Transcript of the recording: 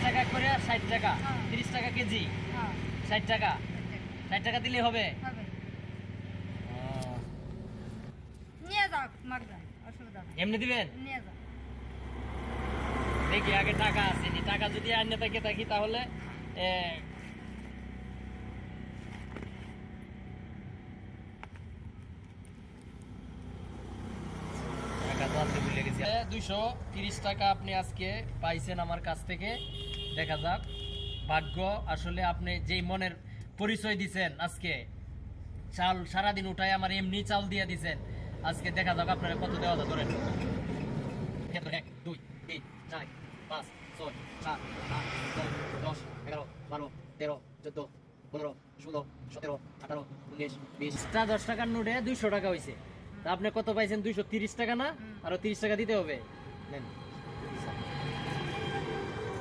টাকা করে 60 টাকা, 30 টাকা কেজি, 60 টাকা, 60 টাকা দিলে হবে। নিয়ে যাও মাগনা, অসুবিধা নাই। এমনি দিবেন? নিয়ে যাও। দেখি আগে টাকা আসেনি, টাকা যদি আইনে থাকে থাকি তাহলে টাকা তো আনতে ভুলে গেছি। 230 টাকা আপনি আজকে পাইছেন আমার কাছ থেকে। দেখা যাক ভাগ্য, আসলে আপনি যেই মনের পরিচয় দিছেন আজকে, চাল সারাদিন উঠাই আমার এমনি চাল দিয়ে দিছেন, আজকে দেখা যাক আপনারা কত দেওয়া যায়। ধরেন 1 2 3 4 5 6 7 8 9 10 11 12 13 14 15 16 17 18 19 20 10 টাকার নোটে 200 টাকা হয়েছে। তা আপনি কত পাইছেন? 230 টাকা না? আরো 30 টাকা দিতে হবে। নেন।